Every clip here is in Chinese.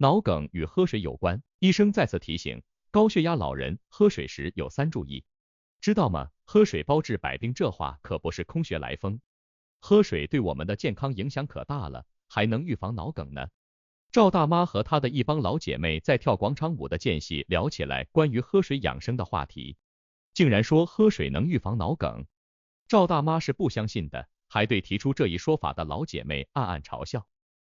脑梗与喝水有关，医生再次提醒，高血压老人喝水时有3注意，知道吗？喝水包治百病这话可不是空穴来风，喝水对我们的健康影响可大了，还能预防脑梗呢。赵大妈和她的一帮老姐妹在跳广场舞的间隙聊起来关于喝水养生的话题，竟然说喝水能预防脑梗。赵大妈是不相信的，还对提出这一说法的老姐妹暗暗嘲笑，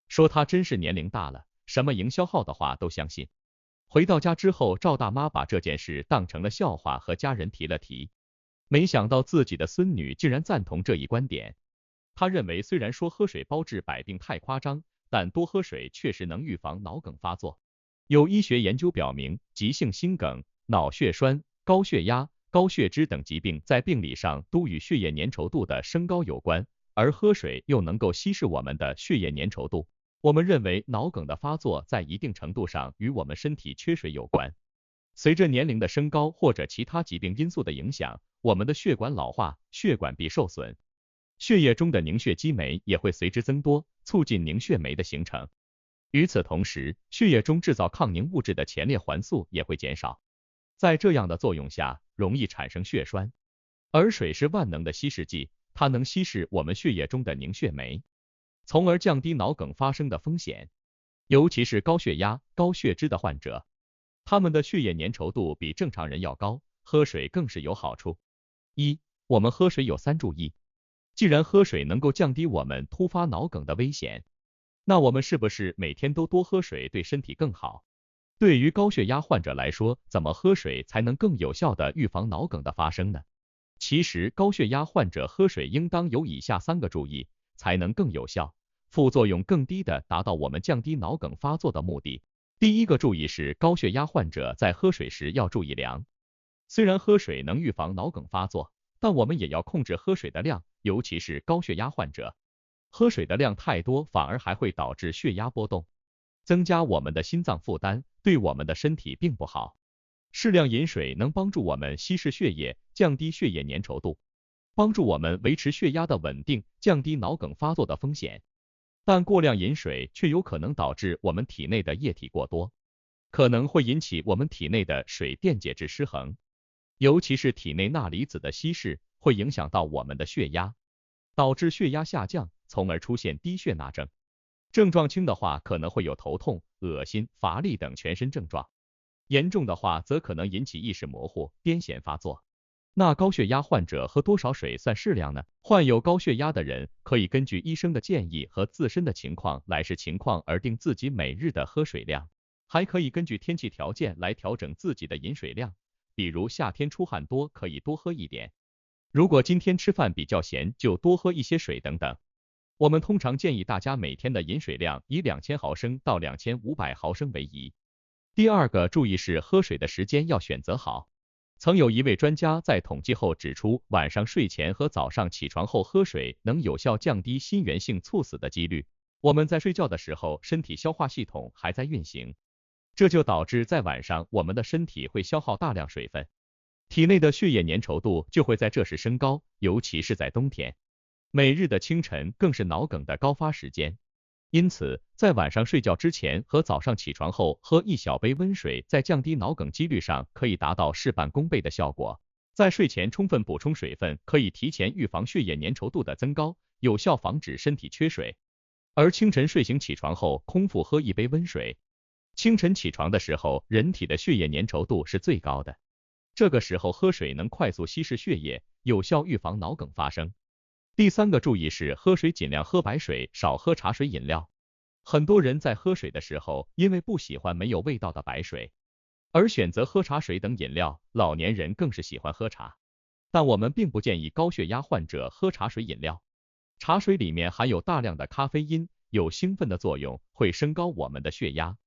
说她真是年龄大了，什么营销号的话都相信。回到家之后，赵大妈把这件事当成了笑话和家人提了提，没想到自己的孙女竟然赞同这一观点。她认为虽然说喝水包治百病太夸张，但多喝水确实能预防脑梗发作。有医学研究表明，急性心梗、脑血栓、高血压、高血脂等疾病在病理上都与血液粘稠度的升高有关，而喝水又能够稀释我们的血液粘稠度。我们认为脑梗的发作在一定程度上与我们身体缺水有关。随着年龄的升高或者其他疾病因素的影响，我们的血管老化，血管壁受损，血液中的凝血激酶也会随之增多，促进凝血酶的形成。与此同时，血液中制造抗凝物质的前列环素也会减少，在这样的作用下，容易产生血栓。而水是万能的稀释剂，它能稀释我们血液中的凝血酶，从而降低脑梗发生的风险。尤其是高血压、高血脂的患者，他们的血液粘稠度比正常人要高，喝水更是有好处。1. 我们喝水有3注意。既然喝水能够降低我们突发脑梗的危险，那我们是不是每天都多喝水对身体更好？对于高血压患者来说，怎么喝水才能更有效的预防脑梗的发生呢？其实高血压患者喝水应当有以下3个注意，才能更有效，副作用更低的达到我们降低脑梗发作的目的。第一个注意是，高血压患者在喝水时要注意量。虽然喝水能预防脑梗发作，但我们也要控制喝水的量，尤其是高血压患者，喝水的量太多反而还会导致血压波动，增加我们的心脏负担，对我们的身体并不好。适量饮水能帮助我们稀释血液，降低血液粘稠度，帮助我们维持血压的稳定，降低脑梗发作的风险。但过量饮水却有可能导致我们体内的液体过多，可能会引起我们体内的水电解质失衡，尤其是体内钠离子的稀释会影响到我们的血压，导致血压下降，从而出现低血钠症。症状轻的话可能会有头痛、恶心、乏力等全身症状，严重的话则可能引起意识模糊、癫痫发作。那高血压患者喝多少水算适量呢？患有高血压的人可以根据医生的建议和自身的情况来视情况而定自己每日的喝水量，还可以根据天气条件来调整自己的饮水量，比如夏天出汗多可以多喝一点，如果今天吃饭比较咸就多喝一些水等等。我们通常建议大家每天的饮水量以2000毫升到2500毫升为宜。第二个注意是喝水的时间要选择好。曾有一位专家在统计后指出，晚上睡前和早上起床后喝水能有效降低心源性猝死的几率。我们在睡觉的时候，身体消化系统还在运行，这就导致在晚上我们的身体会消耗大量水分，体内的血液粘稠度就会在这时升高，尤其是在冬天。每日的清晨更是脑梗的高发时间，因此在晚上睡觉之前和早上起床后喝1小杯温水，在降低脑梗几率上可以达到事半功倍的效果。在睡前充分补充水分，可以提前预防血液粘稠度的增高，有效防止身体缺水。而清晨睡醒起床后空腹喝1杯温水，清晨起床的时候人体的血液粘稠度是最高的，这个时候喝水能快速稀释血液，有效预防脑梗发生。第3个注意是，喝水尽量喝白水，少喝茶水饮料。很多人在喝水的时候，因为不喜欢没有味道的白水，而选择喝茶水等饮料，老年人更是喜欢喝茶。但我们并不建议高血压患者喝茶水饮料，茶水里面含有大量的咖啡因，有兴奋的作用，会升高我们的血压。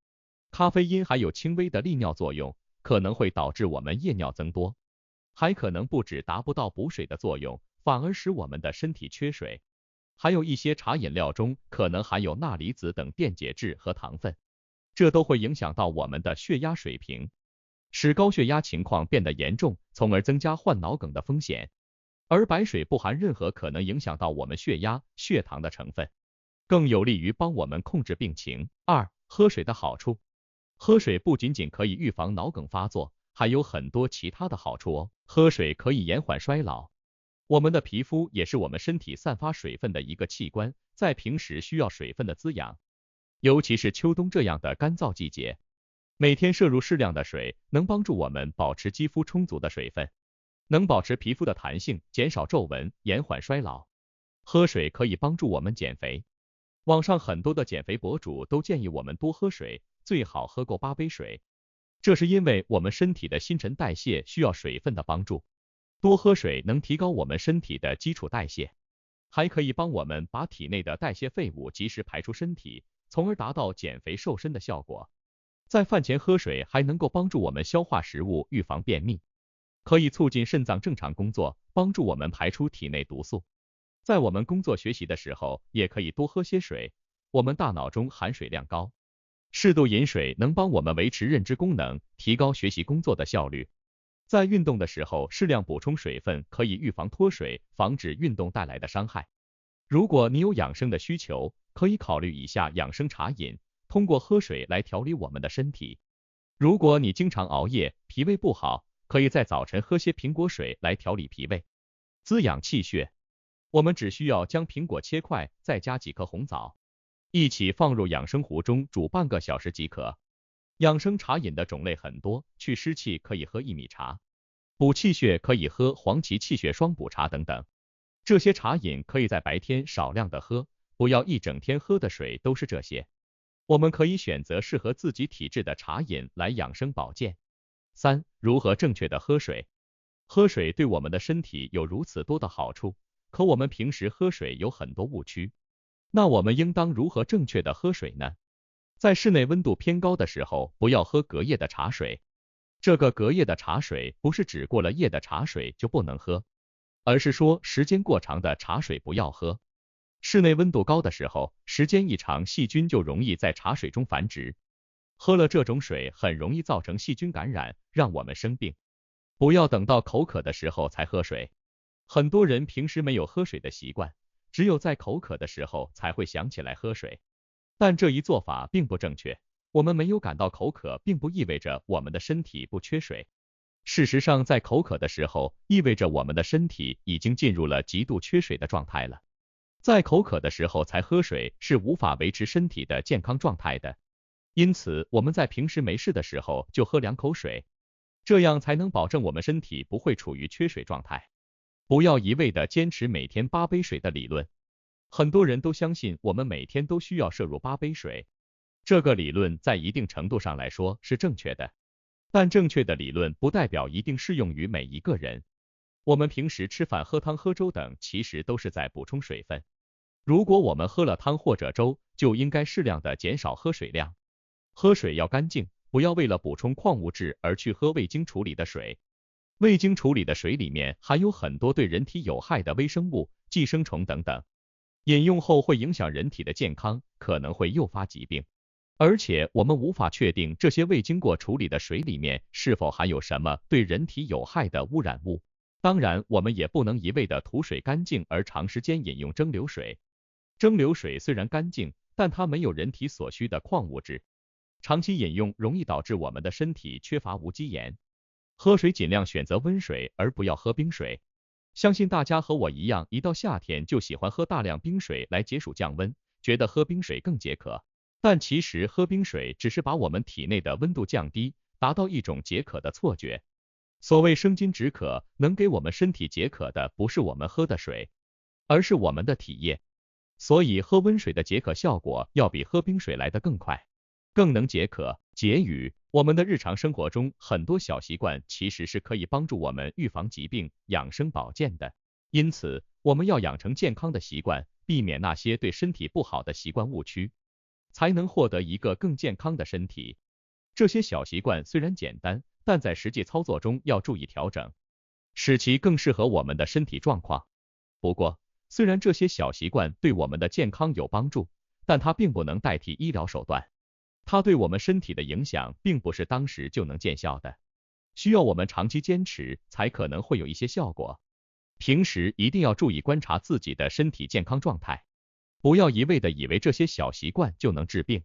咖啡因还有轻微的利尿作用，可能会导致我们夜尿增多，还可能不止达不到补水的作用，反而使我们的身体缺水。还有一些茶饮料中可能含有钠离子等电解质和糖分，这都会影响到我们的血压水平，使高血压情况变得严重，从而增加患脑梗的风险。而白水不含任何可能影响到我们血压、血糖的成分，更有利于帮我们控制病情。2. 喝水的好处。喝水不仅仅可以预防脑梗发作，还有很多其他的好处哦。喝水可以延缓衰老。我们的皮肤也是我们身体散发水分的一个器官，在平时需要水分的滋养，尤其是秋冬这样的干燥季节，每天摄入适量的水，能帮助我们保持肌肤充足的水分，能保持皮肤的弹性，减少皱纹，延缓衰老。喝水可以帮助我们减肥。网上很多的减肥博主都建议我们多喝水，最好喝够8杯水。这是因为我们身体的新陈代谢需要水分的帮助。多喝水能提高我们身体的基础代谢，还可以帮我们把体内的代谢废物及时排出身体，从而达到减肥瘦身的效果。在饭前喝水还能够帮助我们消化食物，预防便秘，可以促进肾脏正常工作，帮助我们排出体内毒素。在我们工作学习的时候，也可以多喝些水，我们大脑中含水量高，适度饮水能帮我们维持认知功能，提高学习工作的效率。在运动的时候，适量补充水分可以预防脱水，防止运动带来的伤害。如果你有养生的需求，可以考虑以下养生茶饮，通过喝水来调理我们的身体。如果你经常熬夜，脾胃不好，可以在早晨喝些苹果水来调理脾胃，滋养气血。我们只需要将苹果切块，再加几颗红枣，一起放入养生壶中煮半个小时即可。养生茶饮的种类很多，去湿气可以喝薏米茶，补气血可以喝黄芪气血双补茶等等。这些茶饮可以在白天少量的喝，不要一整天喝的水都是这些。我们可以选择适合自己体质的茶饮来养生保健。3. 如何正确的喝水？喝水对我们的身体有如此多的好处，可我们平时喝水有很多误区。那我们应当如何正确的喝水呢？在室内温度偏高的时候，不要喝隔夜的茶水。这个隔夜的茶水不是指过了夜的茶水就不能喝，而是说时间过长的茶水不要喝。室内温度高的时候，时间一长，细菌就容易在茶水中繁殖，喝了这种水很容易造成细菌感染，让我们生病。不要等到口渴的时候才喝水。很多人平时没有喝水的习惯，只有在口渴的时候才会想起来喝水，但这一做法并不正确。我们没有感到口渴，并不意味着我们的身体不缺水。事实上，在口渴的时候，意味着我们的身体已经进入了极度缺水的状态了。在口渴的时候才喝水是无法维持身体的健康状态的。因此，我们在平时没事的时候就喝2口水，这样才能保证我们身体不会处于缺水状态。不要一味的坚持每天8杯水的理论。很多人都相信我们每天都需要摄入8杯水，这个理论在一定程度上来说是正确的，但正确的理论不代表一定适用于每一个人。我们平时吃饭、喝汤、喝粥等，其实都是在补充水分。如果我们喝了汤或者粥，就应该适量的减少喝水量。喝水要干净，不要为了补充矿物质而去喝未经处理的水。未经处理的水里面含有很多对人体有害的微生物、寄生虫等等，饮用后会影响人体的健康，可能会诱发疾病。而且我们无法确定这些未经过处理的水里面是否含有什么对人体有害的污染物。当然，我们也不能一味的图水干净而长时间饮用蒸馏水。蒸馏水虽然干净，但它没有人体所需的矿物质，长期饮用容易导致我们的身体缺乏无机盐。喝水尽量选择温水，而不要喝冰水。相信大家和我一样，一到夏天就喜欢喝大量冰水来解暑降温，觉得喝冰水更解渴。但其实喝冰水只是把我们体内的温度降低，达到一种解渴的错觉。所谓生津止渴，能给我们身体解渴的不是我们喝的水，而是我们的体液。所以喝温水的解渴效果要比喝冰水来得更快，更能解渴。结语：我们的日常生活中很多小习惯其实是可以帮助我们预防疾病、养生保健的。因此，我们要养成健康的习惯，避免那些对身体不好的习惯误区，才能获得一个更健康的身体。这些小习惯虽然简单，但在实际操作中要注意调整，使其更适合我们的身体状况。不过，虽然这些小习惯对我们的健康有帮助，但它并不能代替医疗手段。它对我们身体的影响并不是当时就能见效的，需要我们长期坚持才可能会有一些效果。平时一定要注意观察自己的身体健康状态，不要一味的以为这些小习惯就能治病。